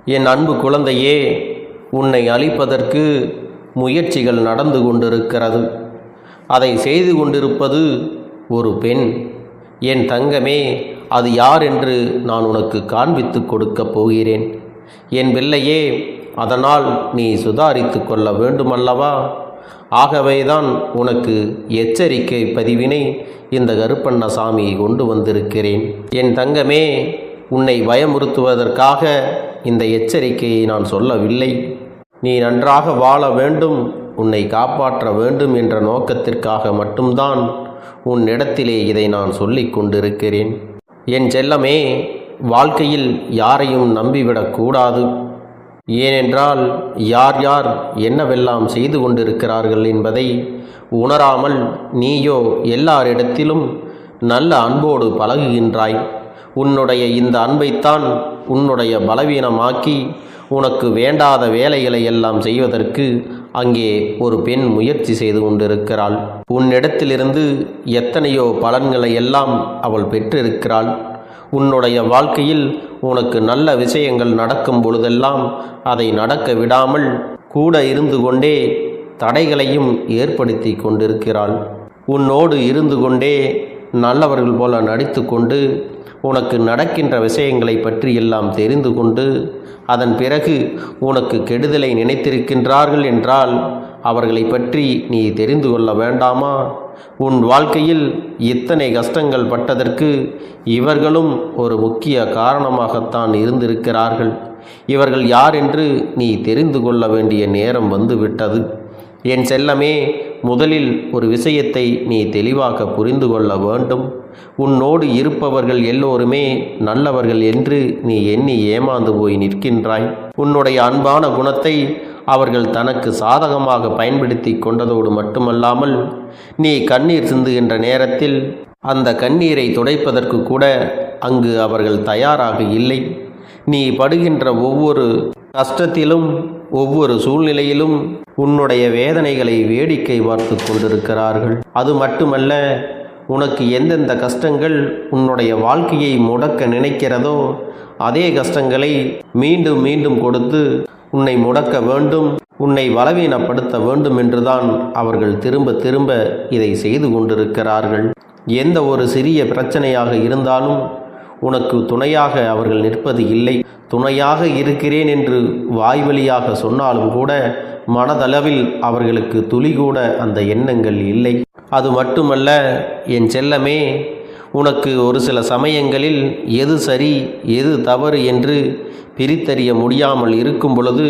என் அன்பு குழந்தையே, உன்னை அழிப்பதற்கு முயற்சிகள் நடந்து கொண்டிருக்கிறது. அதை செய்து கொண்டிருப்பது ஒரு பெண். என் தங்கமே, அது யார் என்று நான் உனக்கு காண்பித்து கொடுக்கப் போகிறேன். என் பிள்ளையே, அதனால் நீ சுதாரித்து கொள்ள வேண்டுமல்லவா? ஆகவேதான் உனக்கு எச்சரிக்கை பதிவினை இந்த கருப்பண்ணசாமி கொண்டு வந்திருக்கிறேன். என் தங்கமே, உன்னை பயமுறுத்துவதற்காக இந்த எச்சரிக்கையை நான் சொல்லவில்லை. நீ நன்றாக வாழ வேண்டும், உன்னை காப்பாற்ற வேண்டும் என்ற நோக்கத்திற்காக மட்டும்தான் உன்னிடத்திலே இதை நான் சொல்லிக் கொண்டிருக்கிறேன். என் செல்லமே, வாழ்க்கையில் யாரையும் நம்பிவிடக்கூடாது. ஏனென்றால் யார் யார் என்னவெல்லாம் செய்து கொண்டிருக்கிறார்கள் என்பதை உணராமல் நீயோ எல்லாரிடத்திலும் நல்ல அன்போடு பழகுகின்றாய். உன்னுடைய இந்த அன்பைத்தான் உன்னுடைய பலவீனமாக்கி உனக்கு வேண்டாத வேலைகளை எல்லாம் செய்வதற்கு அங்கே ஒரு பெண் முயற்சி செய்து கொண்டிருக்கிறாள். உன்னிடத்திலிருந்து எத்தனையோ பலன்களை எல்லாம் அவள் பெற்றிருக்கிறாள். உன்னுடைய வாழ்க்கையில் உனக்கு நல்ல விஷயங்கள் நடக்கும் பொழுதெல்லாம் அதை நடக்க விடாமல் கூட இருந்து கொண்டே தடைகளையும் ஏற்படுத்தி கொண்டிருக்கிறாள். உன்னோடு இருந்து கொண்டே நல்லவர்கள் போல நடித்து கொண்டு உனக்கு நடக்கின்ற விஷயங்களை பற்றி எல்லாம் தெரிந்து கொண்டு அதன் பிறகு உனக்கு கெடுதலை நினைத்திருக்கின்றார்கள் என்றால் அவர்களை பற்றி நீ தெரிந்து கொள்ள வேண்டாமா? உன் வாழ்க்கையில் இத்தனை கஷ்டங்கள் பட்டதற்கு இவர்களும் ஒரு முக்கிய காரணமாகத்தான் இருந்திருக்கிறார்கள். இவர்கள் யார் என்று நீ தெரிந்து கொள்ள வேண்டிய நேரம் வந்துவிட்டது. என் செல்லமே, முதலில் ஒரு விஷயத்தை நீ தெளிவாக புரிந்து கொள்ள வேண்டும். உன்னோடு இருப்பவர்கள் எல்லோருமே நல்லவர்கள் என்று நீ எண்ணி ஏமாந்து போய் நிற்கின்றாய். உன்னுடைய அன்பான குணத்தை அவர்கள் தனக்கு சாதகமாக பயன்படுத்தி கொண்டதோடு மட்டுமல்லாமல் நீ கண்ணீர் சிந்துகின்ற நேரத்தில் அந்த கண்ணீரை துடைப்பதற்கு கூட அங்கு அவர்கள் தயாராக இல்லை. நீ படுகின்ற ஒவ்வொரு கஷ்டத்திலும் ஒவ்வொரு சூழ்நிலையிலும் உன்னுடைய வேதனைகளை வேடிக்கை பார்த்து கொண்டிருக்கிறார்கள். அது மட்டுமல்ல, உனக்கு எந்தெந்த கஷ்டங்கள் உன்னுடைய வாழ்க்கையை முடக்க நினைக்கிறதோ அதே கஷ்டங்களை மீண்டும் மீண்டும் கொடுத்து உன்னை முடக்க வேண்டும், உன்னை பலவீனப்படுத்த வேண்டும் என்றுதான் அவர்கள் திரும்ப திரும்ப இதை செய்து கொண்டிருக்கிறார்கள். எந்த ஒரு சிறிய பிரச்சனையாக இருந்தாலும் உனக்கு துணையாக அவர்கள் நிற்பது இல்லை. துணையாக இருக்கிறேன் என்று வாய்வழியாக சொன்னாலும் கூட மனதளவில் அவர்களுக்கு துளி கூட அந்த எண்ணங்கள் இல்லை. அது மட்டுமல்ல என் செல்லமே, உனக்கு ஒரு சில சமயங்களில் எது சரி எது தவறு என்று பிரித்தறிய முடியாமல் இருக்கும் பொழுது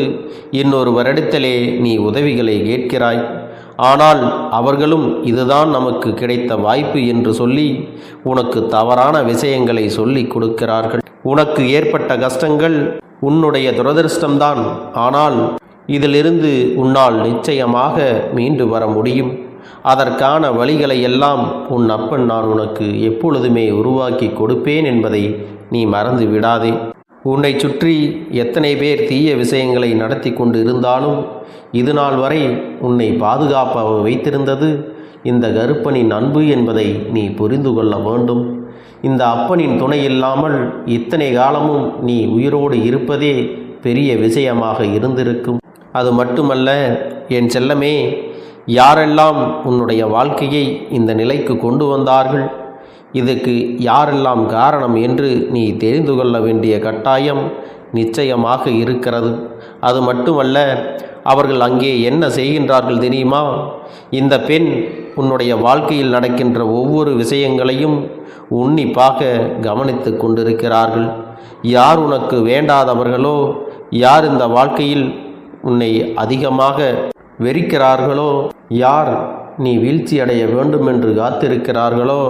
இன்னொருவரிடத்திலே நீ உதவிகளை கேட்கிறாய். ஆனால் அவர்களும் இதுதான் நமக்கு கிடைத்த வாய்ப்பு என்று சொல்லி உனக்கு தவறான விஷயங்களை சொல்லி கொடுக்கிறார்கள். உனக்கு ஏற்பட்ட கஷ்டங்கள் உன்னுடைய துரதிர்ஷ்டம்தான். ஆனால் இதிலிருந்து உன்னால் நிச்சயமாக மீண்டு வர முடியும். அதற்கான வழிகளை எல்லாம் உன் அப்பன் நான் உனக்கு எப்பொழுதுமே உருவாக்கி கொடுப்பேன் என்பதை நீ மறந்து விடாதே. உன்னை சுற்றி எத்தனை பேர் தீய விஷயங்களை நடத்தி கொண்டு இருந்தாலும் இது நாள் வரை உன்னை பாதுகாப்பாக வைத்திருந்தது இந்த கருப்பனின் அன்பு என்பதை நீ புரிந்து கொள்ள வேண்டும். இந்த அப்பனின் துணை இல்லாமல் இத்தனை காலமும் நீ உயிரோடு இருப்பதே பெரிய விஷயமாக இருந்திருக்கும். அது மட்டுமல்ல என் செல்லமே, யாரெல்லாம் உன்னுடைய வாழ்க்கையை இந்த நிலைக்கு கொண்டு வந்தார்கள், இதுக்கு யாரெல்லாம் காரணம் என்று நீ தெரிந்து கொள்ள வேண்டிய கட்டாயம் நிச்சயமாக இருக்கிறது. அது மட்டுமல்ல, அவர்கள் அங்கே என்ன செய்கின்றார்கள் தெரியுமா? இந்த பெண் உன்னுடைய வாழ்க்கையில் நடக்கின்ற ஒவ்வொரு விஷயங்களையும் உன்னிப்பாக கவனித்து கொண்டிருக்கிறார்கள். யார் உனக்கு வேண்டாதவர்களோ, யார் இந்த வாழ்க்கையில் உன்னை அதிகமாக வெறுக்கிறார்களோ, யார் நீ வீழ்ச்சி அடைய வேண்டும் என்று காத்திருக்கிறார்களோ,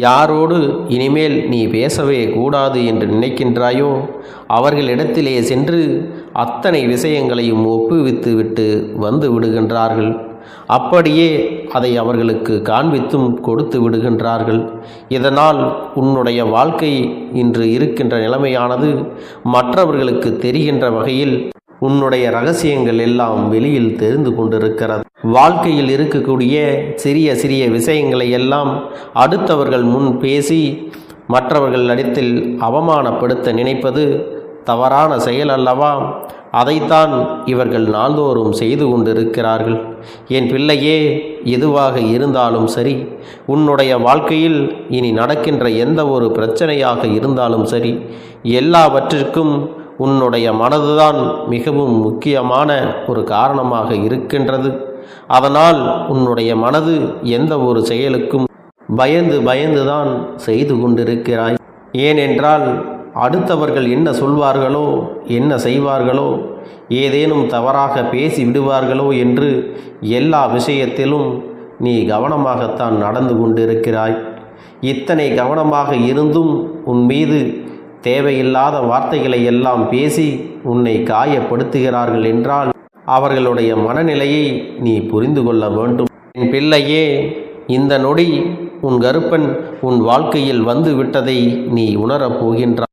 யாரோடு இனிமேல் நீ பேசவே கூடாது என்று நினைக்கின்றாயோ அவர்களிடத்திலே சென்று அத்தனை விஷயங்களையும் ஒப்புவித்து விட்டு வந்து விடுகின்றார்கள். அப்படியே அதை அவர்களுக்கு காண்பித்தும் கொடுத்து விடுகின்றார்கள். இதனால் உன்னுடைய வாழ்க்கை இன்று இருக்கின்ற நிலைமையானது மற்றவர்களுக்கு தெரிகின்ற வகையில் உன்னுடைய ரகசியங்கள் எல்லாம் வெளியில் தெரிந்து கொண்டிருக்கிறது. வாழ்க்கையில் இருக்கக்கூடிய சிறிய சிறிய விஷயங்களை எல்லாம் அடுத்தவர்கள் முன் பேசி மற்றவர்கள் இடத்தில் அவமானப்படுத்த நினைப்பது தவறான செயல் அல்லவா? அதைத்தான் இவர்கள் நாள்தோறும் செய்து கொண்டிருக்கிறார்கள். என் பிள்ளையே, எதுவாக இருந்தாலும் சரி, உன்னுடைய வாழ்க்கையில் இனி நடக்கின்ற எந்த ஒரு பிரச்சனையாக இருந்தாலும் சரி, எல்லாவற்றிற்கும் உன்னுடைய மனதுதான் மிகவும் முக்கியமான ஒரு காரணமாக இருக்கின்றது. அதனால் உன்னுடைய மனது எந்த ஒரு செயலுக்கும் பயந்துதான் செய்து கொண்டிருக்கிறாய். ஏனென்றால் அடுத்தவர்கள் என்ன சொல்வார்களோ, என்ன செய்வார்களோ, ஏதேனும் தவறாக பேசி விடுவார்களோ என்று எல்லா விஷயத்திலும் நீ கவனமாகத்தான் நடந்து கொண்டிருக்கிறாய். இத்தனை கவனமாக இருந்தும் உன் மீது தேவையில்லாத வார்த்தைகளை எல்லாம் பேசி உன்னை காயப்படுத்துகிறார்கள் என்றால் அவர்களுடைய மனநிலையை நீ புரிந்து கொள்ள வேண்டும். என் பிள்ளையே, இந்த நொடி உன் கருப்பன் உன் வாழ்க்கையில் வந்து விட்டதை நீ உணரப் போகின்றாய்.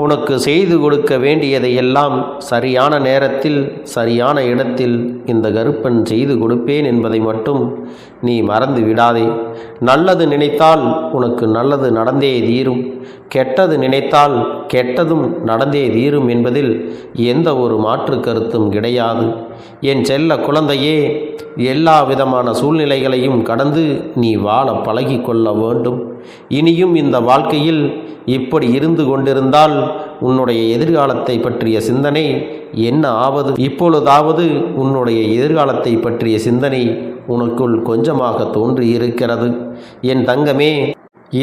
உனக்கு செய்து கொடுக்க வேண்டியதையெல்லாம் சரியான நேரத்தில் சரியான இடத்தில் இந்த கருப்பன் செய்து கொடுப்பேன் என்பதை மட்டும் நீ மறந்து விடாதே. நல்லது நினைத்தால் உனக்கு நல்லது நடந்தே தீரும், கெட்டது நினைத்தால் கெட்டதும் நடந்தே தீரும் என்பதில் எந்த ஒரு மாற்று கருத்தும் கிடையாது. என் செல்ல குழந்தையே, எல்லா விதமான சூழ்நிலைகளையும் கடந்து நீ வாழ பழகி கொள்ள வேண்டும். இனியும் இந்த வாழ்க்கையில் இப்படி இருந்து கொண்டிருந்தால் உன்னுடைய எதிர்காலத்தை பற்றிய சிந்தனை என்ன ஆவது? இப்பொழுதாவது உன்னுடைய எதிர்காலத்தை பற்றிய சிந்தனை உனக்குள் கொஞ்சமாக தோன்றி இருக்கிறது. என் தங்கமே,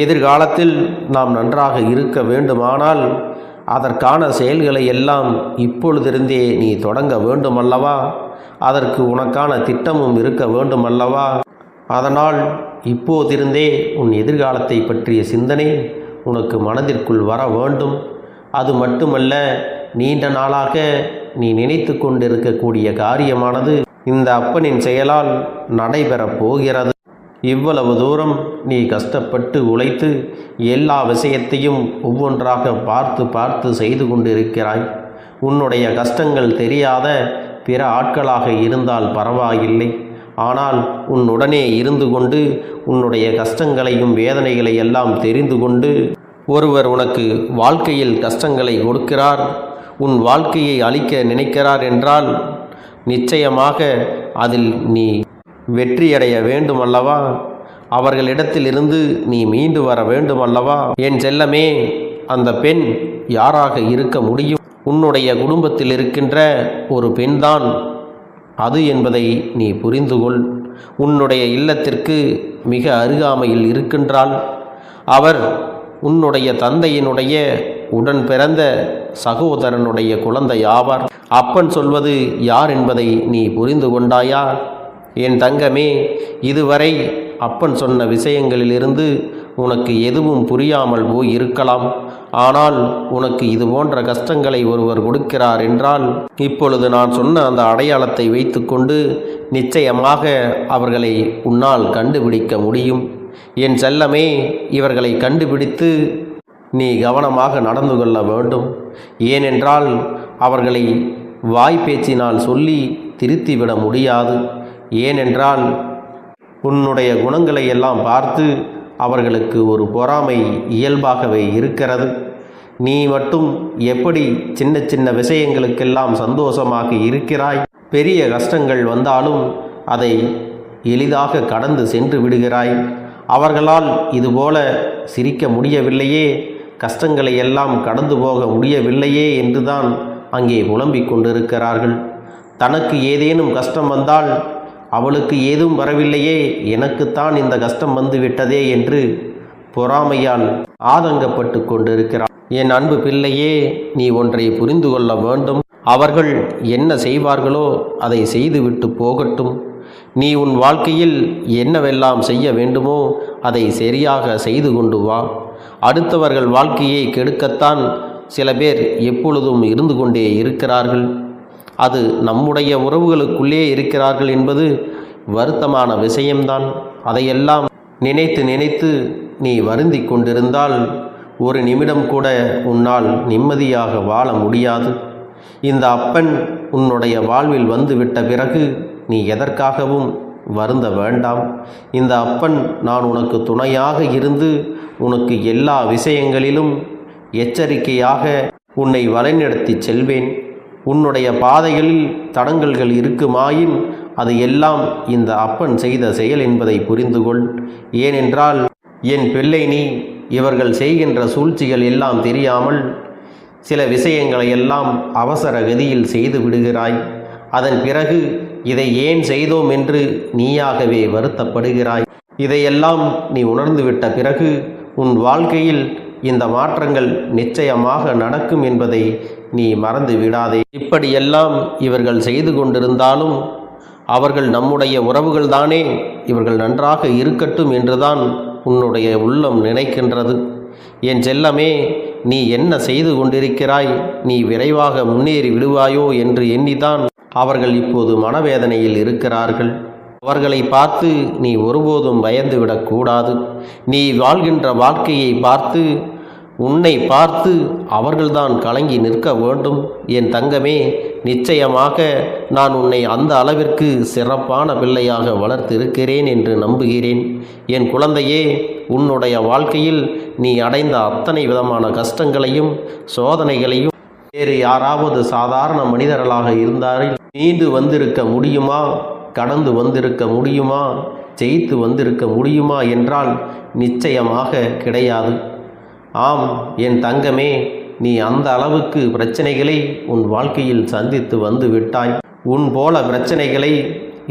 எதிர்காலத்தில் நாம் நன்றாக இருக்க வேண்டுமானால் அதற்கான செயல்களை எல்லாம் இப்பொழுதிருந்தே நீ தொடங்க வேண்டுமல்லவா? அதற்கு உனக்கான திட்டமும் இருக்க வேண்டுமல்லவா? அதனால் இப்போதிருந்தே உன் எதிர்காலத்தை பற்றிய சிந்தனை உனக்கு மனதிற்குள் வர வேண்டும். அது மட்டுமல்ல, நீண்ட நாளாக நீ நினைத்து கொண்டிருக்கக்கூடிய காரியமானது இந்த அப்பனின் செயலால் நடைபெறப் போகிறது. இவ்வளவு தூரம் நீ கஷ்டப்பட்டு உழைத்து எல்லா விஷயத்தையும் ஒவ்வொன்றாக பார்த்து செய்து கொண்டிருக்கிறாய். உன்னுடைய கஷ்டங்கள் தெரியாத பிற ஆட்களாக இருந்தால் பரவாயில்லை. ஆனால் உன்னுடனே இருந்து கொண்டு உன்னுடைய கஷ்டங்களையும் வேதனைகளை எல்லாம் தெரிந்து கொண்டு ஒருவர் உனக்கு வாழ்க்கையில் கஷ்டங்களை கொடுக்கிறார், உன் வாழ்க்கையை அழிக்க நினைக்கிறார் என்றால் நிச்சயமாக அதில் நீ வெற்றியடைய வேண்டுமல்லவா? அவர்களிடத்திலிருந்து நீ மீண்டு வர வேண்டுமல்லவா? என் செல்லமே, அந்த பெண் யாராக இருக்க முடியும்? உன்னுடைய குடும்பத்தில் இருக்கின்ற ஒரு பெண்தான் அது என்பதை நீ புரிந்து கொள். உன்னுடைய இல்லத்திற்கு மிக அருகாமையில் இருக்கின்றாள். அவர் உன்னுடைய தந்தையினுடைய உடன் பிறந்த சகோதரனுடைய குழந்தை ஆவார். அப்பன் சொல்வது யார் என்பதை நீ புரிந்து கொண்டாயா? என் தங்கமே, இதுவரை அப்பன் சொன்ன விஷயங்களிலிருந்து உனக்கு எதுவும் புரியாமல் போய் இருக்கலாம். ஆனால் உனக்கு இது போன்ற கஷ்டங்களை ஒருவர் கொடுக்கிறார் என்றால் இப்பொழுது நான் சொன்ன அந்த அடையாளத்தை வைத்துக்கொண்டு நிச்சயமாக அவர்களை உன்னால் கண்டுபிடிக்க முடியும். என் செல்லமே, இவர்களை கண்டுபிடித்து நீ கவனமாக நடந்து கொள்ள வேண்டும். ஏனென்றால் அவர்களை வாய்ப்பேச்சினால் சொல்லி திருத்திவிட முடியாது. ஏனென்றால் உன்னுடைய குணங்களை எல்லாம் பார்த்து அவர்களுக்கு ஒரு பொறாமை இயல்பாகவே இருக்கிறது. நீ மட்டும் எப்படி சின்ன சின்ன விஷயங்களுக்கெல்லாம் சந்தோஷமாக இருக்கிறாய், பெரிய கஷ்டங்கள் வந்தாலும் அதை எளிதாக கடந்து சென்று விடுகிறாய். அவர்களால் இதுபோல சிரிக்க முடியவில்லையே, கஷ்டங்களை எல்லாம் கடந்து போக முடியவில்லையே என்றுதான் அங்கே புலம்பிக் கொண்டிருக்கிறார்கள். தனக்கு ஏதேனும் கஷ்டம் வந்தால் அவளுக்கு ஏதும் வரவில்லையே, எனக்குத்தான் இந்த கஷ்டம் வந்துவிட்டதே என்று பொறாமையால் ஆதங்கப்பட்டு கொண்டிருக்கிறார். என் அன்பு பிள்ளையே, நீ ஒன்றை புரிந்து கொள்ள வேண்டும். அவர்கள் என்ன செய்வார்களோ அதை செய்துவிட்டு போகட்டும். நீ உன் வாழ்க்கையில் என்னவெல்லாம் செய்ய வேண்டுமோ அதை சரியாக செய்து கொண்டு வா. அடுத்தவர்கள் வாழ்க்கையை கெடுக்கத்தான் சில பேர் எப்பொழுதும் இருந்து கொண்டே இருக்கிறார்கள். அது நம்முடைய உறவுகளுக்குள்ளே இருக்கிறார்கள் என்பது வருத்தமான விஷயம்தான். அதையெல்லாம் நினைத்து நீ வருந்தி கொண்டிருந்தால் ஒரு நிமிடம் கூட உன்னால் நிம்மதியாக வாழ முடியாது. இந்த அப்பன் உன்னுடைய வாழ்வில் வந்துவிட்ட பிறகு நீ எதற்காகவும் வருந்த வேண்டாம். இந்த அப்பன் நான் உனக்கு துணையாக இருந்து உனக்கு எல்லா விஷயங்களிலும் எச்சரிக்கையாக உன்னை வழிநடத்தி செல்வேன். உன்னுடைய பாதைகளில் தடங்கல்கள் இருக்குமாயின் அது எல்லாம் இந்த அப்பன் செய்த செயல் என்பதை புரிந்து கொள். ஏனென்றால் என் பிள்ளை நீ இவர்கள் செய்கின்ற சூழ்ச்சிகள் எல்லாம் தெரியாமல் சில விஷயங்களை எல்லாம் அவசர கதியில் செய்து விடுகிறாய். அதன் பிறகு இதை ஏன் செய்தோம் என்று நீயாகவே வருத்தப்படுகிறாய். இதையெல்லாம் நீ உணர்ந்துவிட்ட பிறகு உன் வாழ்க்கையில் இந்த மாற்றங்கள் நிச்சயமாக நடக்கும் என்பதை நீ மறந்து விடாதே. இப்படியெல்லாம் இவர்கள் செய்து கொண்டிருந்தாலும் அவர்கள் நம்முடைய உறவுகள்தானே, இவர்கள் நன்றாக இருக்கட்டும் என்றுதான் உன்னுடைய உள்ளம் நினைக்கின்றது. என் செல்லமே, நீ என்ன செய்து கொண்டிருக்கிறாய்? நீ விரைவாக முன்னேறி விடுவாயோ என்று எண்ணிதான் அவர்கள் இப்போது மனவேதனையில் இருக்கிறார்கள். அவர்களை பார்த்து நீ ஒருபோதும் பயந்துவிடக்கூடாது. நீ வாழ்கின்ற வாழ்க்கையை பார்த்து, உன்னை பார்த்து அவர்கள்தான் கலங்கி நிற்க வேண்டும். என் தங்கமே, நிச்சயமாக நான் உன்னை அந்த அளவிற்கு சிறப்பான பிள்ளையாக வளர்த்திருக்கிறேன் என்று நம்புகிறேன். என் குழந்தையே, உன்னுடைய வாழ்க்கையில் நீ அடைந்த அத்தனை விதமான கஷ்டங்களையும் சோதனைகளையும் வேறு யாராவது சாதாரண மனிதர்களாக இருந்தால் மீண்டு வந்திருக்க முடியுமா? கடந்து வந்திருக்க முடியுமா? ஜெயித்து வந்திருக்க முடியுமா என்றால் நிச்சயமாக கிடையாது. ஆம் என் தங்கமே, நீ அந்த அளவுக்கு பிரச்சனைகளை உன் வாழ்க்கையில் சந்தித்து வந்து விட்டாய். உன் போல பிரச்சனைகளை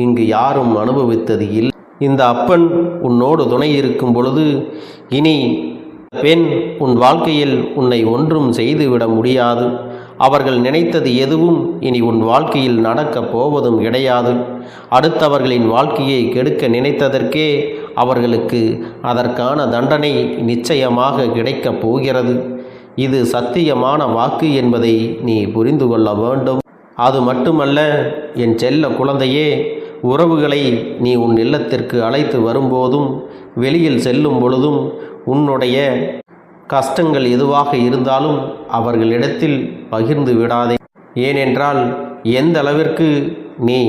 இங்கு யாரும் அனுபவித்தது இல்லை. இந்த அப்பன் உன்னோடு துணை இருக்கும் பொழுது இனி பெண் உன் வாழ்க்கையில் உன்னை ஒன்றும் செய்துவிட முடியாது. அவர்கள் நினைத்தது எதுவும் இனி உன் வாழ்க்கையில் நடக்கப் போவதும் கிடையாது. அடுத்தவர்களின் வாழ்க்கையை கெடுக்க நினைத்ததற்கே அவர்களுக்கு அதற்கான தண்டனை நிச்சயமாக கிடைக்கப் போகிறது. இது சத்தியமான வாக்கு என்பதை நீ புரிந்து கொள்ள வேண்டும். அது மட்டுமல்ல என் செல்ல குழந்தையே, உறவுகளை நீ உன் இல்லத்திற்கு அழைத்து வரும்போதும் வெளியில் செல்லும் பொழுதும் உன்னுடைய கஷ்டங்கள் எதுவாக இருந்தாலும் அவர்களிடத்தில் பகிர்ந்து விடாதே. ஏனென்றால் எந்த அளவிற்கு நீ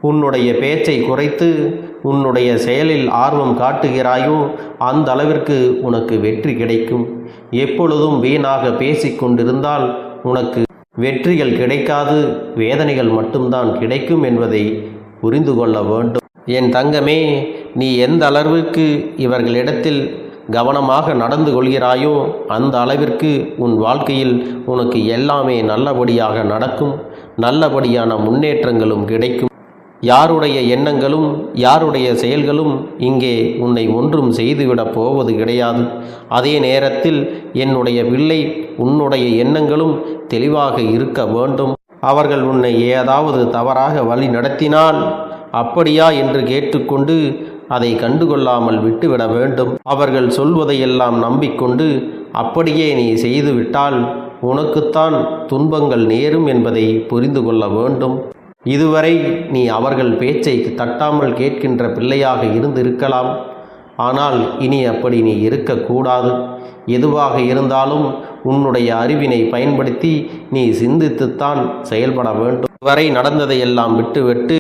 உன்னுடைய பேச்சை குறைத்து உன்னுடைய செயலில் ஆர்வம் காட்டுகிறாயோ அந்த அளவிற்கு உனக்கு வெற்றி கிடைக்கும். எப்பொழுதும் வீணாக பேசிக்கொண்டிருந்தால் உனக்கு வெற்றிகள் கிடைக்காது, வேதனைகள் மட்டும்தான் கிடைக்கும் என்பதை புரிந்து கொள்ள வேண்டும். என் தங்கமே, நீ எந்த அளவிற்கு இவர்களிடத்தில் கவனமாக நடந்து கொள்கிறாயோ அந்த அளவிற்கு உன் வாழ்க்கையில் உனக்கு எல்லாமே நல்லபடியாக நடக்கும். நல்லபடியான முன்னேற்றங்களும் கிடைக்கும். யாருடைய எண்ணங்களும் யாருடைய செயல்களும் இங்கே உன்னை ஒன்றும் செய்துவிடப் போவது கிடையாது. அதே நேரத்தில் என்னுடைய பிள்ளை, உன்னுடைய எண்ணங்களும் தெளிவாக இருக்க வேண்டும். அவர்கள் உன்னை ஏதாவது தவறாக வழி நடத்தினால் அப்படியா என்று கேட்டுக்கொண்டு அதை கண்டுகொள்ளாமல் விட்டுவிட வேண்டும். அவர்கள் சொல்வதையெல்லாம் நம்பிக்கொண்டு அப்படியே நீ செய்துவிட்டால் உனக்குத்தான் துன்பங்கள் நேரும் என்பதை புரிந்து கொள்ள வேண்டும். இதுவரை நீ அவர்கள் பேச்சை தட்டாமல் கேட்கின்ற பிள்ளையாக இருந்திருக்கலாம். ஆனால் இனி அப்படி நீ இருக்கக்கூடாது. எதுவாக இருந்தாலும் உன்னுடைய அறிவினை பயன்படுத்தி நீ சிந்தித்துத்தான் செயல்பட வேண்டும். இதுவரை நடந்ததையெல்லாம் விட்டுவிட்டு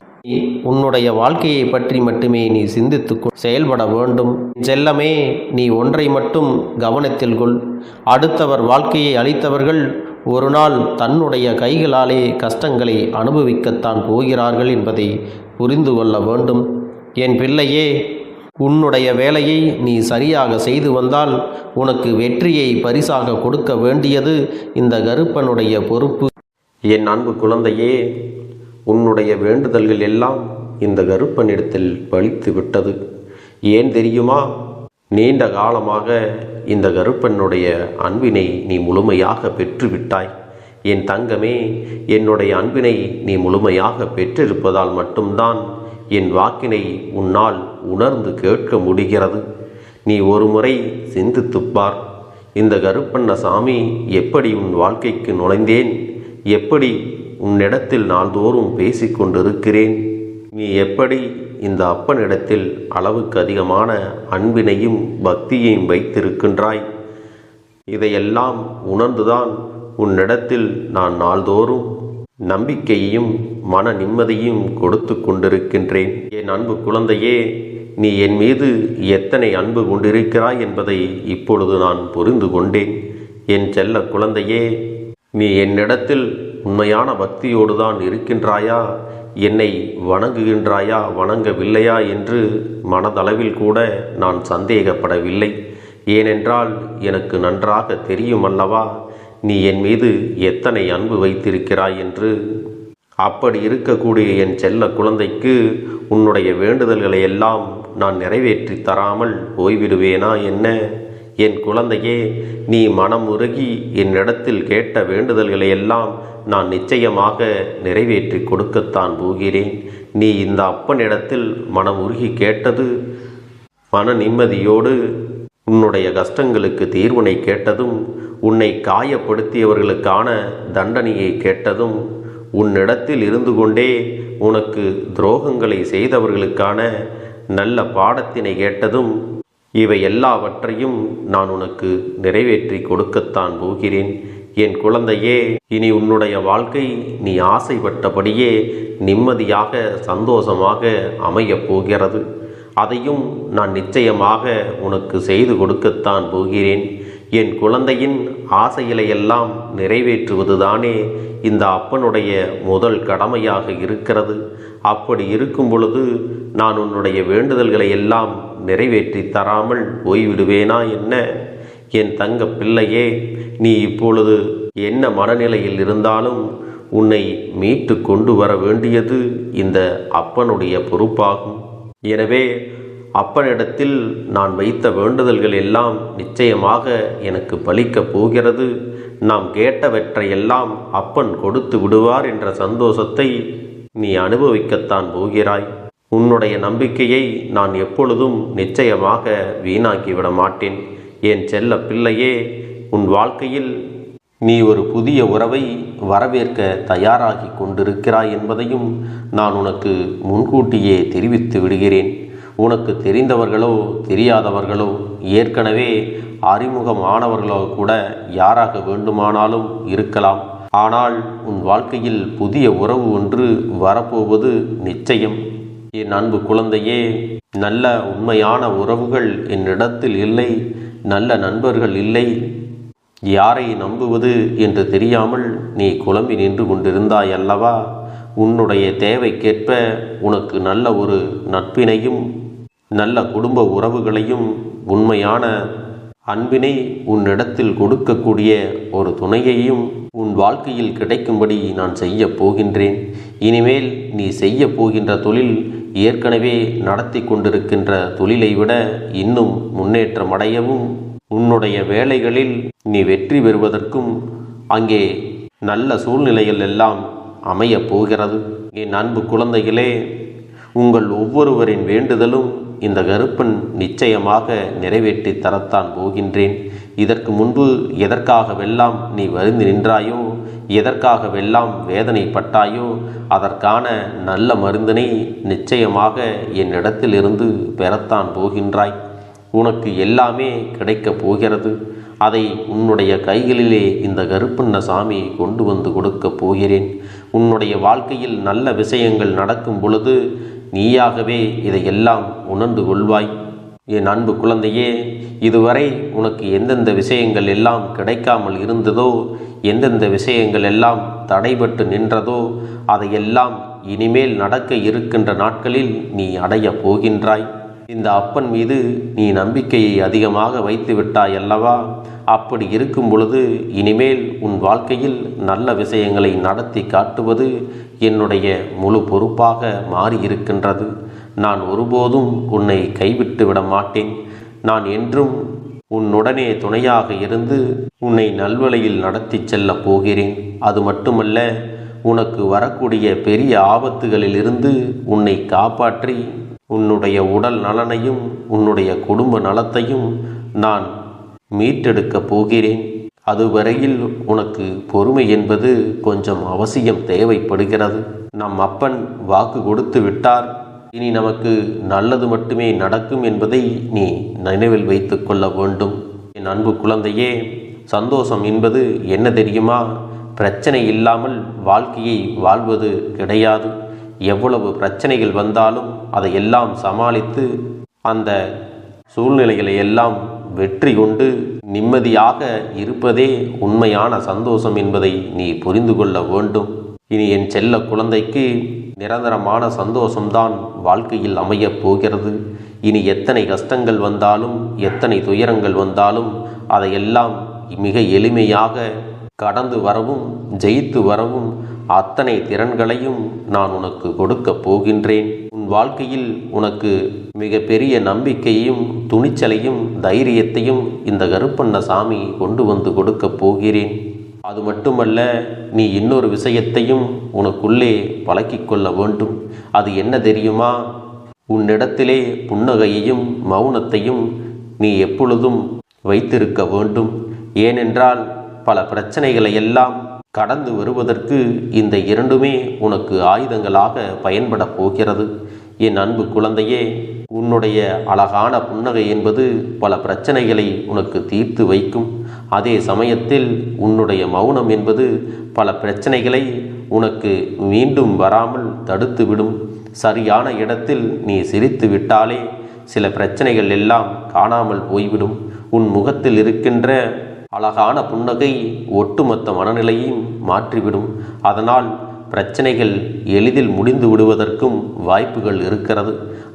உன்னுடைய வாழ்க்கையை பற்றி மட்டுமே நீ சிந்தித்து செயல்பட வேண்டும். செல்லமே, நீ ஒன்றை மட்டும் கவனத்தில் கொள். அடுத்தவர் வாழ்க்கையை அளித்தவர்கள் ஒரு நாள் தன்னுடைய கைகளாலே கஷ்டங்களை அனுபவிக்கத்தான் போகிறார்கள் என்பதை புரிந்து கொள்ள வேண்டும். என் பிள்ளையே, உன்னுடைய வேலையை நீ சரியாக செய்து வந்தால் உனக்கு வெற்றியை பரிசாக கொடுக்க வேண்டியது இந்த கருப்பனுடைய பொறுப்பு. என் அன்பு குழந்தையே, உன்னுடைய வேண்டுதல்கள் எல்லாம் இந்த கருப்பனிடத்தில் பலித்து விட்டது. ஏன் தெரியுமா? நீண்ட காலமாக இந்த கருப்பனுடைய அன்பினை நீ முழுமையாக பெற்றுவிட்டாய். என் தங்கமே, என்னுடைய அன்பினை நீ முழுமையாக பெற்றிருப்பதால் மட்டும்தான் என் வாக்கினை உன்னால் உணர்ந்து கேட்க முடிகிறது. நீ ஒரு முறை சிந்தித்துப்பார். இந்த கருப்பண்ணசாமி எப்படி உன் வாழ்க்கைக்கு நுழைந்தேன், எப்படி உன்னிடத்தில் நாள்தோறும் பேசிக்கொண்டிருக்கிறேன், நீ எப்படி இந்த அப்பனிடத்தில் அளவுக்கு அதிகமான அன்பினையும் பக்தியையும் வைத்திருக்கின்றாய். இதையெல்லாம் உணர்ந்துதான் உன்னிடத்தில் நான் நாள்தோறும் நம்பிக்கையையும் மன நிம்மதியும் கொடுத்து கொண்டிருக்கின்றேன். என் அன்பு குழந்தையே, நீ என் மீது எத்தனை அன்பு கொண்டிருக்கிறாய் என்பதை இப்பொழுது நான் புரிந்து கொண்டேன். என் செல்ல குழந்தையே, நீ என்னிடத்தில் உண்மையான பக்தியோடு தான் இருக்கின்றாயா, என்னை வணங்குகின்றாயா வணங்கவில்லையா என்று மனதளவில் கூட நான் சந்தேகப்படவில்லை. ஏனென்றால் எனக்கு நன்றாக தெரியும் அல்லவா நீ என் மீது எத்தனை அன்பு வைத்திருக்கிறாய் என்று. அப்படி இருக்கக்கூடிய என் செல்ல குழந்தைக்கு உன்னுடைய வேண்டுதல்களை எல்லாம் நான் நிறைவேற்றி தராமல் போய்விடுவேனா என்ன? என் குழந்தையே, நீ மனம் உருகி என்னிடத்தில் கேட்ட வேண்டுதல்களை எல்லாம் நான் நிச்சயமாக நிறைவேற்றி கொடுக்கத்தான் போகிறேன். நீ இந்த அப்பனிடத்தில் மனம் உருகி கேட்டது, மன நிம்மதியோடு உன்னுடைய கஷ்டங்களுக்கு தீர்வினை கேட்டதும், உன்னை காயப்படுத்தியவர்களுக்கான தண்டனையை கேட்டதும், உன்னிடத்தில் இருந்து கொண்டே உனக்கு துரோகங்களை செய்தவர்களுக்கான நல்ல பாடத்தினை கேட்டதும், இவை எல்லாவற்றையும் நான் உனக்கு நிறைவேற்றி கொடுக்கத்தான் போகிறேன். என் குழந்தையே, இனி உன்னுடைய வாழ்க்கை நீ ஆசைப்பட்டபடியே நிம்மதியாக சந்தோஷமாக அமையப் போகிறது. அதையும் நான் நிச்சயமாக உனக்கு செய்து கொடுக்கத்தான் போகிறேன். என் குழந்தையின் ஆசைகளை எல்லாம் நிறைவேற்றுவதுதானே இந்த அப்பனுடைய முதல் கடமையாக இருக்கிறது. அப்படி இருக்கும் பொழுது நான் உன்னுடைய வேண்டுதல்களை எல்லாம் நிறைவேற்றி தராமல் போய்விடுவேனா என்ன? என் தங்க பிள்ளையே, நீ இப்பொழுது என்ன மனநிலையில் இருந்தாலும் உன்னை மீட்டு கொண்டு வர வேண்டியது இந்த அப்பனுடைய பொறுப்பாகும். எனவே அப்பனிடத்தில் நான் வைத்த வேண்டுதல்கள் எல்லாம் நிச்சயமாக எனக்கு பலிக்கப் போகிறது. நாம் கேட்டவற்றையெல்லாம் அப்பன் கொடுத்து விடுவார் என்ற சந்தோஷத்தை நீ அனுபவிக்கத்தான் போகிறாய். உன்னுடைய நம்பிக்கையை நான் எப்பொழுதும் நிச்சயமாக வீணாக்கிவிட மாட்டேன். என் செல்ல பிள்ளையே, உன் வாழ்க்கையில் நீ ஒரு புதிய உறவை வரவேற்க தயாராகி கொண்டிருக்கிறாய் என்பதையும் நான் உனக்கு முன்கூட்டியே தெரிவித்து விடுகிறேன். உனக்கு தெரிந்தவர்களோ தெரியாதவர்களோ, ஏற்கனவே அறிமுகமானவர்களோ கூட யாராக வேண்டுமானாலும் இருக்கலாம். ஆனால் உன் வாழ்க்கையில் புதிய உறவு ஒன்று வரப்போவது நிச்சயம். என் அன்பு குழந்தையே, நல்ல உண்மையான உறவுகள் என்னிடத்தில் இல்லை, நல்ல நண்பர்கள் இல்லை. யாரை நம்புவது என்று தெரியாமல் நீ குழம்பி நின்று கொண்டிருந்தாய் அல்லவா? உன்னுடைய தேவைக்கேற்ப உனக்கு நல்ல ஒரு நட்பினையும் நல்ல குடும்ப உறவுகளையும் உண்மையான அன்பினை உன்னிடத்தில் கொடுக்கக்கூடிய ஒரு துணையையும் உன் வாழ்க்கையில் கிடைக்கும்படி நான் செய்ய போகின்றேன். இனிமேல் நீ செய்ய போகின்ற தொழில் ஏற்கனவே நடத்தி கொண்டிருக்கின்ற தொழிலை விட இன்னும் முன்னேற்றம் அடையவும், உன்னுடைய வேலைகளில் நீ வெற்றி பெறுவதற்கும் அங்கே நல்ல சூழ்நிலைகள் எல்லாம் அமையப் போகிறது. என் அன்பு குழந்தைகளே, உங்கள் ஒவ்வொருவரின் வேண்டுதலும் இந்த கருப்பன் நிச்சயமாக நிறைவேற்றி தரத்தான் போகின்றேன். இதற்கு முன்பு எதற்காகவெல்லாம் நீ வருந்தி நின்றாயோ, எதற்காகவெல்லாம் வேதனைப்பட்டாயோ, அதற்கான நல்ல மருந்தினை நிச்சயமாக என்னிடத்திலிருந்து பெறத்தான் போகின்றாய். உனக்கு எல்லாமே கிடைக்கப் போகிறது. அதை உன்னுடைய கைகளிலே இந்த கருப்பண்ண சாமி கொண்டு வந்து கொடுக்கப் போகிறேன். உன்னுடைய வாழ்க்கையில் நல்ல விஷயங்கள் நடக்கும் பொழுது நீயாகவே இதையெல்லாம் உணர்ந்து கொள்வாய். என் அன்பு குழந்தையே, இதுவரை உனக்கு எந்தெந்த விஷயங்கள் எல்லாம் கிடைக்காமல் இருந்ததோ, எந்தெந்த விஷயங்கள் எல்லாம் தடைபட்டு நின்றதோ, அதையெல்லாம் இனிமேல் நடக்க இருக்கின்ற நாட்களில் நீ அடையப் போகின்றாய். இந்த அப்பன் மீது நீ நம்பிக்கையை அதிகமாக வைத்து விட்டாய் அல்லவா? அப்படி இருக்கும் பொழுது இனிமேல் உன் வாழ்க்கையில் நல்ல விஷயங்களை நடத்தி காட்டுவது என்னுடைய முழு பொறுப்பாக மாறியிருக்கின்றது. நான் ஒருபோதும் உன்னை கைவிட்டு விட மாட்டேன். நான் என்றும் உன்னுடனே துணையாக இருந்து உன்னை நல்வழியில் நடத்தி செல்லப் போகிறேன். அது மட்டுமல்ல, உனக்கு வரக்கூடிய பெரிய ஆபத்துகளிலிருந்து உன்னை காப்பாற்றி உன்னுடைய உடல் நலனையும் உன்னுடைய குடும்ப நலத்தையும் நான் மீட்டெடுக்கப் போகிறேன். அதுவரையில் உனக்கு பொறுமை என்பது கொஞ்சம் அவசியம் தேவைப்படுகிறது. நம் அப்பன் வாக்கு கொடுத்து விட்டார். இனி நமக்கு நல்லது மட்டுமே நடக்கும் என்பதை நீ நினைவில் வைத்து கொள்ள வேண்டும். என் அன்பு குழந்தையே, சந்தோஷம் என்பது என்ன தெரியுமா? பிரச்சனை இல்லாமல் வாழ்க்கையை வாழ்வது கிடையாது. எவ்வளவு பிரச்சனைகள் வந்தாலும் அதையெல்லாம் சமாளித்து அந்த சூழ்நிலைகளை எல்லாம் வெற்றி கொண்டு நிம்மதியாக இருப்பதே உண்மையான சந்தோஷம் என்பதை நீ புரிந்து கொள்ள வேண்டும். இனி என் செல்ல குழந்தைக்கு நிரந்தரமான சந்தோஷம்தான் வாழ்க்கையில் அமையப் போகிறது. இனி எத்தனை கஷ்டங்கள் வந்தாலும், எத்தனை துயரங்கள் வந்தாலும் அதையெல்லாம் மிக எளிமையாக கடந்து வரவும், ஜெயித்து வரவும் அத்தனை திறன்களையும் நான் உனக்கு கொடுக்கப் போகின்றேன். உன் வாழ்க்கையில் உனக்கு மிக பெரிய நம்பிக்கையையும், துணிச்சலையும், தைரியத்தையும் இந்த கருப்பண்ணசாமி கொண்டு வந்து கொடுக்கப் போகிறேன். அது மட்டுமல்ல, நீ இன்னொரு விஷயத்தையும் உனக்குள்ளே பழக்கிக் கொள்ள வேண்டும். அது என்ன தெரியுமா? உன்னிடத்திலே புன்னகையையும் மௌனத்தையும் நீ எப்பொழுதும் வைத்திருக்க வேண்டும். ஏனென்றால் பல பிரச்சனைகளை எல்லாம் கடந்து வருவதற்கு இந்த இரண்டுமே உனக்கு ஆயுதங்களாக பயன்பட போகிறது. என் அன்பு குழந்தையே, உன்னுடைய அழகான புன்னகை என்பது பல பிரச்சனைகளை உனக்கு தீர்த்து வைக்கும். அதே சமயத்தில் உன்னுடைய மௌனம் என்பது பல பிரச்சனைகளை உனக்கு மீண்டும் வராமல் தடுத்துவிடும். சரியான இடத்தில் நீ சிரித்து விட்டாலே சில பிரச்சனைகள் எல்லாம் காணாமல் போய்விடும். உன் முகத்தில் இருக்கின்ற அழகான புன்னகை ஒட்டுமொத்த மனநிலையையும் மாற்றிவிடும். அதனால் பிரச்சனைகள் எளிதில் முடிந்து விடுவதற்கும் வாய்ப்புகள் இருக்கிறது.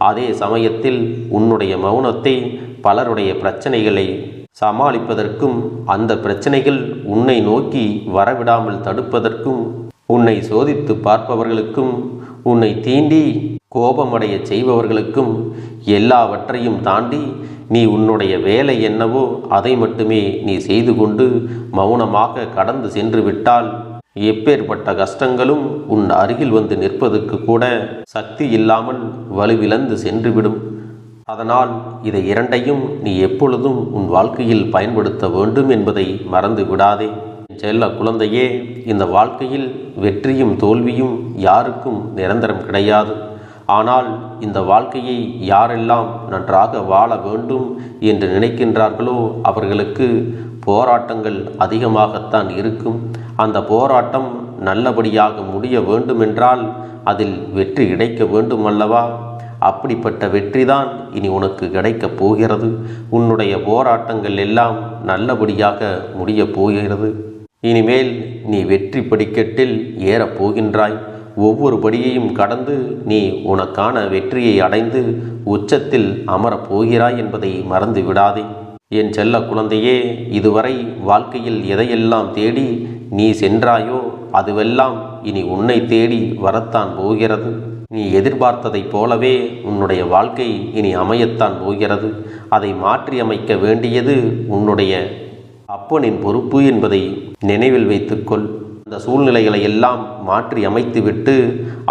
அதே சமயத்தில் உன்னுடைய மௌனத்தை பலருடைய பிரச்சனைகளை சமாளிப்பதற்கும், அந்த பிரச்சனைகள் உன்னை நோக்கி வரவிடாமல் தடுப்பதற்கும், உன்னை சோதித்து பார்ப்பவர்களுக்கும், உன்னை தீண்டி கோபமடைய செய்பவர்களுக்கும் எல்லாவற்றையும் தாண்டி நீ உன்னுடைய வேலை என்னவோ அதை மட்டுமே நீ செய்து கொண்டு மௌனமாக கடந்து சென்று விட்டால் எப்பேற்பட்ட கஷ்டங்களும் உன் அருகில் வந்து நிற்பதற்கு கூட சக்தி இல்லாமல் வலுவிழந்து சென்றுவிடும். அதனால் இதை இரண்டையும் நீ எப்பொழுதும் உன் வாழ்க்கையில் பயன்படுத்த வேண்டும் என்பதை மறந்து விடாதே. செல்ல குழந்தையே, இந்த வாழ்க்கையில் வெற்றியும் தோல்வியும் யாருக்கும் நிரந்தரம் கிடையாது. ஆனால் இந்த வாழ்க்கையை யாரெல்லாம் நன்றாக வாழ வேண்டும் என்று நினைக்கின்றார்களோ அவர்களுக்கு போராட்டங்கள் அதிகமாகத்தான் இருக்கும். அந்த போராட்டம் நல்லபடியாக முடிய வேண்டுமென்றால் அதில் வெற்றி கிடைக்க வேண்டும் அல்லவா? அப்படிப்பட்ட வெற்றிதான் இனி உனக்கு கிடைக்கப் போகிறது. உன்னுடைய போராட்டங்கள் எல்லாம் நல்லபடியாக முடியப் போகிறது. இனிமேல் நீ வெற்றி படிக்கட்டில் ஏறப் போகின்றாய். ஒவ்வொரு படியையும் கடந்து நீ உனக்கான வெற்றியை அடைந்து உச்சத்தில் அமரப் போகிறாய் என்பதை மறந்து விடாதே. என் செல்ல குழந்தையே, இதுவரை வாழ்க்கையில் எதையெல்லாம் தேடி நீ சென்றாயோ அதுவெல்லாம் இனி உன்னை தேடி வரத்தான் போகிறது. நீ எதிர்பார்த்ததைப் போலவே உன்னுடைய வாழ்க்கை இனி அமையத்தான் போகிறது. அதை மாற்றி அமைக்க வேண்டியது உன்னுடைய அப்பனின் பொறுப்பு என்பதை நினைவில் வைத்துக்கொள். அந்த சூழ்நிலைகளை எல்லாம் மாற்றி அமைத்துவிட்டு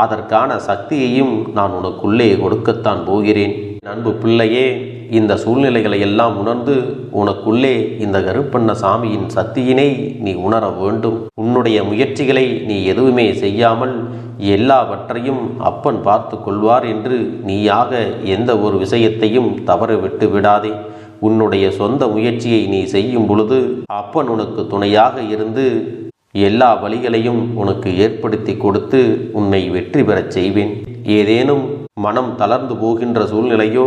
அதற்கான சக்தியையும் நான் உனக்குள்ளே கொடுக்கத்தான் போகிறேன். அன்பு பிள்ளையே, இந்த சூழ்நிலைகளை எல்லாம் உணர்ந்து உனக்குள்ளே இந்த கருப்பண்ணசாமியின் சக்தியினை நீ உணர வேண்டும். உன்னுடைய முயற்சிகளை நீ எதுவுமே செய்யாமல் எல்லாவற்றையும் அப்பன் பார்த்து கொள்வார் என்று நீயாக எந்த ஒரு விஷயத்தையும் தவற விட்டு விடாதே. உன்னுடைய சொந்த முயற்சியை நீ செய்யும் பொழுது அப்பன் உனக்கு துணையாக இருந்து எல்லா வழிகளையும் உனக்கு ஏற்படுத்தி கொடுத்து உன்னை வெற்றி பெறச் செய்வேன். ஏதேனும் மனம் தளர்ந்து போகின்ற சூழ்நிலையோ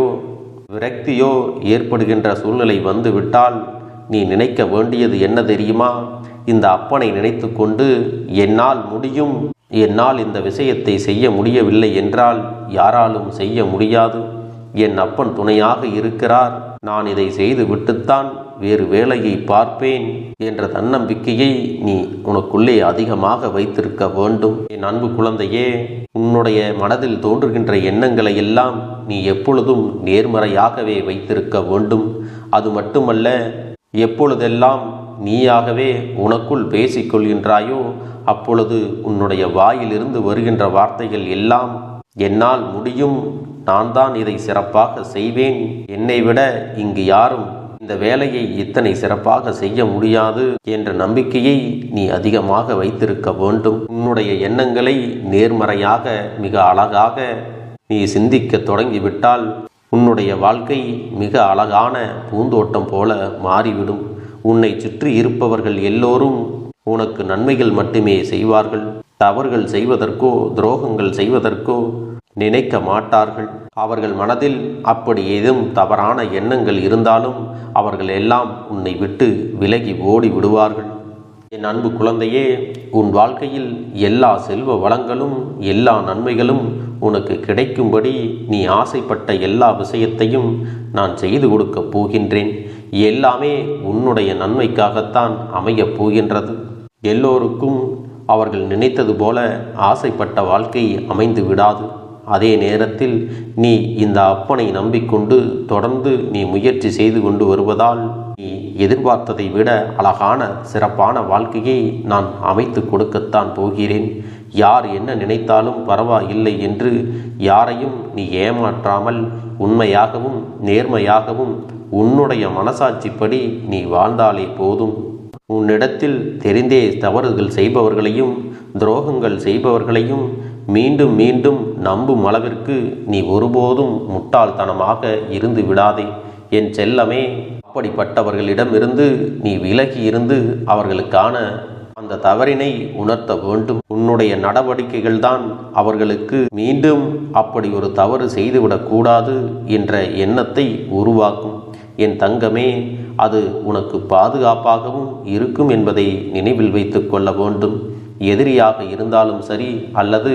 விரக்தியோ ஏற்படுகின்ற சூழ்நிலை வந்துவிட்டால் நீ நினைக்க வேண்டியது என்ன தெரியுமா? இந்த அப்பனை நினைத்து கொண்டு என்னால் முடியும், என்னால் இந்த விஷயத்தை செய்ய முடியவில்லை என்றால் யாராலும் செய்ய முடியாது. என் அப்பன் துணையாக இருக்கிறார், நான் இதை செய்து விட்டுத்தான் வேறு வேலையை பார்ப்பேன் என்ற தன்னம்பிக்கையை நீ உனக்குள்ளே அதிகமாக வைத்திருக்க வேண்டும். என் அன்பு குழந்தையே, உன்னுடைய மனதில் தோன்றுகின்ற எண்ணங்களை எல்லாம் நீ எப்பொழுதும் நேர்மறையாகவே வைத்திருக்க வேண்டும். அது மட்டுமல்ல, எப்பொழுதெல்லாம் நீயாகவே உனக்குள் பேசிக்கொள்கின்றாயோ அப்பொழுது உன்னுடைய வாயிலிருந்து வருகின்ற வார்த்தைகள் எல்லாம் என்னால் முடியும், நான் தான் இதை சிறப்பாக செய்வேன், என்னை விட இங்கு யாரும் இந்த வேலையை இத்தனை சிறப்பாக செய்ய முடியாது என்ற நம்பிக்கையை நீ அதிகமாக வைத்திருக்க வேண்டும். உன்னுடைய எண்ணங்களை நேர்மறையாக மிக அழகாக நீ சிந்திக்க தொடங்கிவிட்டால் உன்னுடைய வாழ்க்கை மிக அழகான பூந்தோட்டம் போல மாறிவிடும். உன்னை சுற்றி இருப்பவர்கள் எல்லோரும் உனக்கு நன்மைகள் மட்டுமே செய்வார்கள். தவறுகள் செய்வதற்கோ துரோகங்கள் செய்வதற்கோ நினைக்க மாட்டார்கள். அவர்கள் மனதில் அப்படி ஏதும் தவறான எண்ணங்கள் இருந்தாலும் அவர்கள் எல்லாம் உன்னை விட்டு விலகி ஓடி விடுவார்கள். என் அன்பு குழந்தையே, உன் வாழ்க்கையில் எல்லா செல்வ வளங்களும் எல்லா நன்மைகளும் உனக்கு கிடைக்கும்படி நீ ஆசைப்பட்ட எல்லா விஷயத்தையும் நான் செய்து கொடுக்கப் போகின்றேன். எல்லாமே உன்னுடைய நன்மைக்காகத்தான் அமையப் போகின்றது. எல்லோருக்கும் அவர்கள் நினைத்தது போல ஆசைப்பட்ட வாழ்க்கை அமைந்து விடாது. அதே நேரத்தில் நீ இந்த அப்பனை நம்பிக்கொண்டு தொடர்ந்து நீ முயற்சி செய்து கொண்டு வருவதால் நீ எதிர்பார்த்ததை விட அழகான சிறப்பான வாழ்க்கையை நான் அமைத்து கொடுக்கத்தான் போகிறேன். யார் என்ன நினைத்தாலும் பரவாயில்லை என்று யாரையும் நீ ஏமாற்றாமல் உண்மையாகவும் நேர்மையாகவும் உன்னுடைய மனசாட்சிப்படி நீ வாழ்ந்தாலே போதும். உன்னிடத்தில் தெரிந்தே தவறுகள் செய்பவர்களையும் துரோகங்கள் செய்பவர்களையும் மீண்டும் மீண்டும் நம்பும் அளவிற்கு நீ ஒருபோதும் முட்டாள்தனமாக இருந்து விடாதே என் செல்லமே. அப்படிப்பட்டவர்களிடமிருந்து நீ விலகி இருந்து அவர்களுக்கான அந்த தவறினை உணர்த்த வேண்டும். உன்னுடைய நடவடிக்கைகள் தான் அவர்களுக்கு மீண்டும் அப்படி ஒரு தவறு செய்துவிடக்கூடாது என்ற எண்ணத்தை உருவாக்கும். என் தங்கமே, அது உனக்கு பாதுகாப்பாகவும் இருக்கும் என்பதை நினைவில் வைத்து கொள்ள வேண்டும். எதிரியாக இருந்தாலும் சரி அல்லது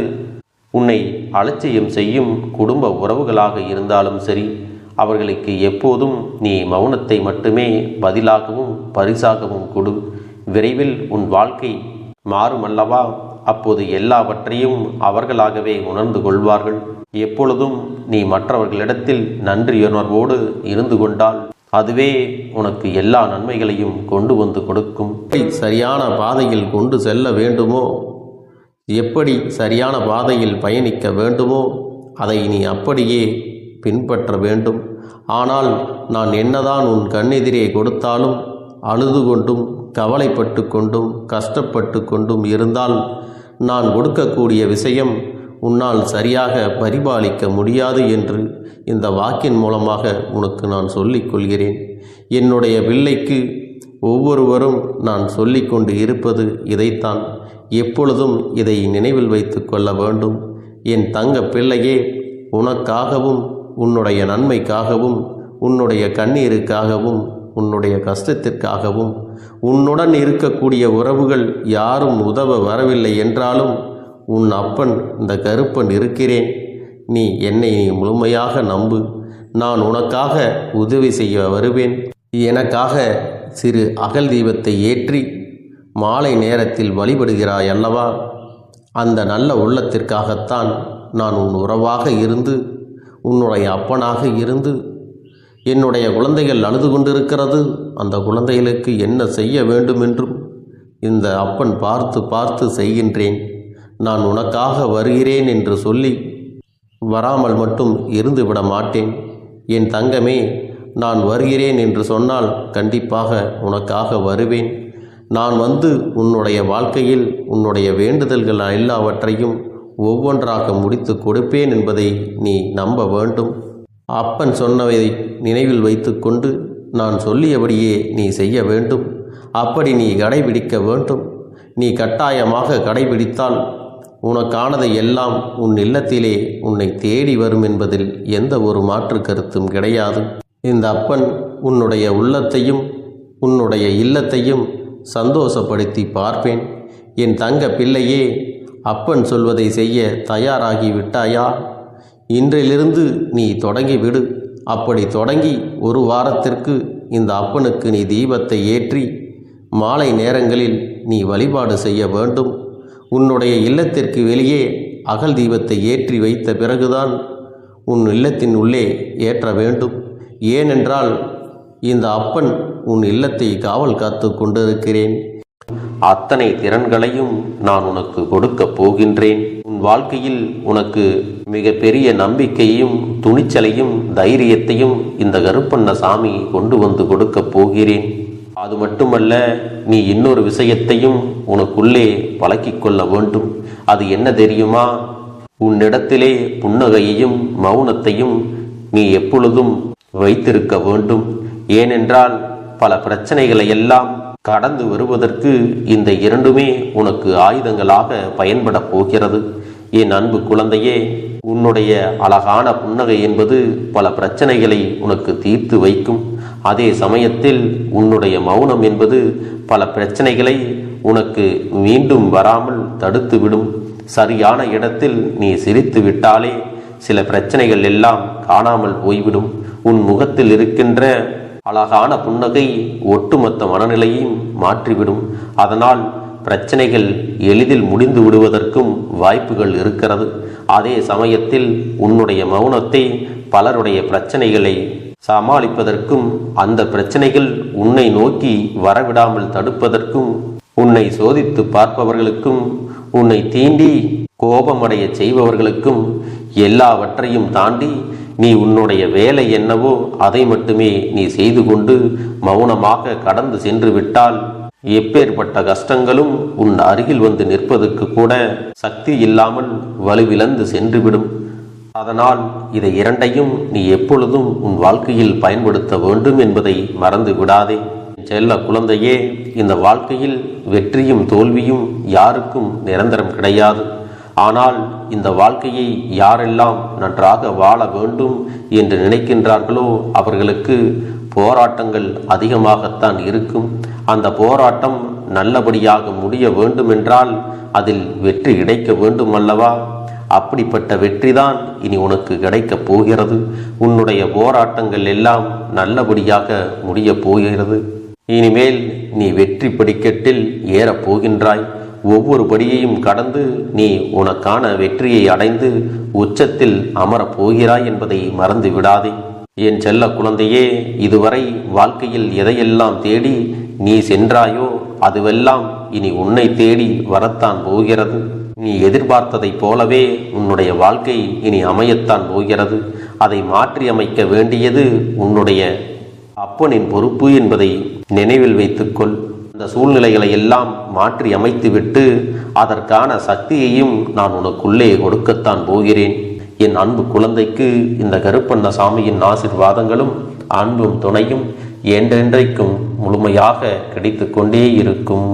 உன்னை அலட்சியம் செய்யும் குடும்ப உறவுகளாக இருந்தாலும் சரி, அவர்களுக்கு எப்போதும் நீ மௌனத்தை மட்டுமே பதிலாகவும் பரிசாகவும் கொடு. விரைவில் உன் வாழ்க்கை மாறுமல்லவா? அப்போது எல்லாவற்றையும் அவர்களாகவே உணர்ந்து கொள்வார்கள். எப்பொழுதும் நீ மற்றவர்களிடத்தில் நன்றியுணர்வோடு இருந்து கொண்டால் அதுவே உனக்கு எல்லா நன்மைகளையும் கொண்டு வந்து கொடுக்கும். சரியான பாதையில் கொண்டு செல்ல வேண்டுமோ, எப்படி சரியான பாதையில் பயணிக்க வேண்டுமோ அதை நீ அப்படியே பின்பற்ற வேண்டும். ஆனால் நான் என்னதான் உன் கண்ணெதிரே கொடுத்தாலும் அழுது கொண்டும் கவலைப்பட்டு கொண்டும் கஷ்டப்பட்டு கொண்டும் இருந்தால் நான் கொடுக்கக்கூடிய விஷயம் உன்னால் சரியாக பரிபாலிக்க முடியாது என்று இந்த வாக்கின் மூலமாக உனக்கு நான் சொல்லிக் கொள்கிறேன். என்னுடைய பிள்ளைக்கு ஒவ்வொருவரும் நான் சொல்லிக்கொண்டு இருப்பது இதைத்தான். எப்பொழுதும் இதை நினைவில் வைத்து கொள்ள வேண்டும். என் தங்க பிள்ளையே, உனக்காகவும் உன்னுடைய நன்மைக்காகவும் உன்னுடைய கண்ணீருக்காகவும் உன்னுடைய கஷ்டத்திற்காகவும் உன்னுடன் இருக்கக்கூடிய உறவுகள் யாரும் உதவ வரவில்லை என்றாலும் உன் அப்பன் இந்த கருப்பன் இருக்கிறேன். நீ என்னை முழுமையாக நம்பு. நான் உனக்காக உதவி செய்ய வருவேன். எனக்காக சிறு அகல் தீபத்தை ஏற்றி மாலை நேரத்தில் வழிபடுகிறாய் அல்லவா? அந்த நல்ல உள்ளத்திற்காகத்தான் நான் உன் உறவாக இருந்து உன்னுடைய அப்பனாக இருந்து என்னுடைய குழந்தைகள் அழுது கொண்டிருக்கிறது, அந்த குழந்தைகளுக்கு என்ன செய்ய வேண்டும் என்றும் இந்த அப்பன் பார்த்து பார்த்து செய்கின்றேன். நான் உனக்காக வருகிறேன் என்று சொல்லி வராமல் மட்டும் இருந்து விட மாட்டேன். என் தங்கமே, நான் வருகிறேன் என்று சொன்னால் கண்டிப்பாக உனக்காக வருவேன். நான் வந்து உன்னுடைய வாழ்க்கையில் உன்னுடைய வேண்டுதல்கள் எல்லாவற்றையும் ஒவ்வொன்றாக முடித்து கொடுப்பேன் என்பதை நீ நம்ப வேண்டும். அப்பன் சொன்னதை நினைவில் வைத்து கொண்டு நான் சொல்லியபடியே நீ செய்ய வேண்டும். அப்படி நீ கடைபிடிக்க வேண்டும். நீ கட்டாயமாக கடைபிடித்தால் உனக்கானதை எல்லாம் உன் இல்லத்திலே உன்னை தேடி வரும் என்பதில் எந்த ஒரு மாற்று கருத்தும் கிடையாது. இந்த அப்பன் உன்னுடைய உள்ளத்தையும் உன்னுடைய இல்லத்தையும் சந்தோஷப்படுத்தி பார்ப்பேன். என் தங்க பிள்ளையே, அப்பன் சொல்வதை செய்ய தயாராகி விட்டாயா? இன்றிலிருந்து நீ தொடங்கிவிடு. அப்படி தொடங்கி ஒரு வாரத்திற்கு இந்த அப்பனுக்கு நீ தீபத்தை ஏற்றி மாலை நேரங்களில் நீ வழிபாடு செய்ய வேண்டும். உன்னுடைய இல்லத்திற்கு வெளியே அகல் தீபத்தை ஏற்றி வைத்த பிறகுதான் உன் இல்லத்தின் உள்ளே ஏற்ற வேண்டும். ஏனென்றால் இந்த அப்பன் உன் இல்லத்தை காவல் காத்து கொண்டிருக்கிறேன். அத்தனை திறன்களையும் நான் உனக்கு கொடுக்கப் போகின்றேன். உன் வாழ்க்கையில் உனக்கு மிக பெரிய நம்பிக்கையும் துணிச்சலையும் தைரியத்தையும் இந்த கருப்பண்ணசாமி கொண்டு வந்து கொடுக்கப் போகிறேன். அது மட்டுமல்ல, நீ இன்னொரு விஷயத்தையும் உனக்குள்ளே பழக்கிக் கொள்ள வேண்டும். அது என்ன தெரியுமா? உன்னிடத்திலே புன்னகையையும் மௌனத்தையும் நீ எப்பொழுதும் வைத்திருக்க வேண்டும். ஏனென்றால் பல பிரச்சனைகளை எல்லாம் கடந்து வருவதற்கு இந்த இரண்டுமே உனக்கு ஆயுதங்களாக பயன்பட போகிறது. என் அன்பு குழந்தையே, உன்னுடைய அழகான புன்னகை என்பது பல பிரச்சனைகளை உனக்கு தீர்த்து வைக்கும். அதே சமயத்தில் உன்னுடைய மௌனம் என்பது பல பிரச்சனைகளை உனக்கு மீண்டும் வராமல் தடுத்து விடும். சரியான இடத்தில் நீ சிரித்து விட்டாலே சில பிரச்சனைகள் எல்லாம் காணாமல் போய்விடும். உன் முகத்தில் இருக்கின்ற அழகான புன்னகை ஒட்டுமொத்த மனநிலையும் மாற்றிவிடும். அதனால் பிரச்சனைகள் எளிதில் முடிந்து விடுவதற்கும் வாய்ப்புகள் இருக்கிறது. அதே சமயத்தில் உன்னுடைய மௌனத்தை பலருடைய பிரச்சனைகளை சமாளிப்பதற்கும், அந்த பிரச்சனைகள் உன்னை நோக்கி வரவிடாமல் தடுப்பதற்கும், உன்னை சோதித்து பார்ப்பவர்களுக்கும், உன்னை தீண்டி கோபமடைய செய்பவர்களுக்கும் எல்லாவற்றையும் தாண்டி நீ உன்னுடைய வேலை என்னவோ அதை மட்டுமே நீ செய்து கொண்டு மௌனமாக கடந்து சென்று விட்டால் எப்பேற்பட்ட கஷ்டங்களும் உன் அருகில் வந்து நிற்பதற்கு கூட சக்தி இல்லாமல் வலுவிழந்து சென்றுவிடும். அதனால் இதை இரண்டையும் நீ எப்பொழுதும் உன் வாழ்க்கையில் பயன்படுத்த வேண்டும் என்பதை மறந்து விடாதே. செல்ல குழந்தையே, இந்த வாழ்க்கையில் வெற்றியும் தோல்வியும் யாருக்கும் நிரந்தரம் கிடையாது. ஆனால் இந்த வாழ்க்கையை யாரெல்லாம் நன்றாக வாழ வேண்டும் என்று நினைக்கின்றார்களோ அவர்களுக்கு போராட்டங்கள் அதிகமாகத்தான் இருக்கும். அந்த போராட்டம் நல்லபடியாக முடிய வேண்டுமென்றால் அதில் வெற்றி கிடைக்க வேண்டும் அல்லவா? அப்படிப்பட்ட வெற்றிதான் இனி உனக்கு கிடைக்கப் போகிறது. உன்னுடைய போராட்டங்கள் எல்லாம் நல்லபடியாக முடியப் போகிறது. இனிமேல் நீ வெற்றி படிக்கட்டில் ஏறப் போகின்றாய். ஒவ்வொரு படியையும் கடந்து நீ உனக்கான வெற்றியை அடைந்து உச்சத்தில் அமரப் போகிறாய் என்பதை மறந்து விடாதே. என் செல்ல குழந்தையே, இதுவரை வாழ்க்கையில் எதையெல்லாம் தேடி நீ சென்றாயோ அதுவெல்லாம் இனி உன்னை தேடி வரத்தான் போகிறது. நீ எதிர்பார்த்ததைப் போலவே உன்னுடைய வாழ்க்கை இனி அமையத்தான் போகிறது. அதை மாற்றி அமைக்க வேண்டியது உன்னுடைய அப்பனின் பொறுப்பு என்பதை நினைவில் வைத்துக்கொள். அந்த சூழ்நிலைகளை எல்லாம் மாற்றி அமைத்துவிட்டு அதற்கான சக்தியையும் நான் உனக்குள்ளே கொடுக்கத்தான் போகிறேன். என் அன்பு குழந்தைக்கு இந்த கருப்பண்ணசாமியின் ஆசீர்வாதங்களும் அன்பும் துணையும் என்றென்றைக்கும் முழுமையாக கிடைத்து கொண்டே இருக்கும்.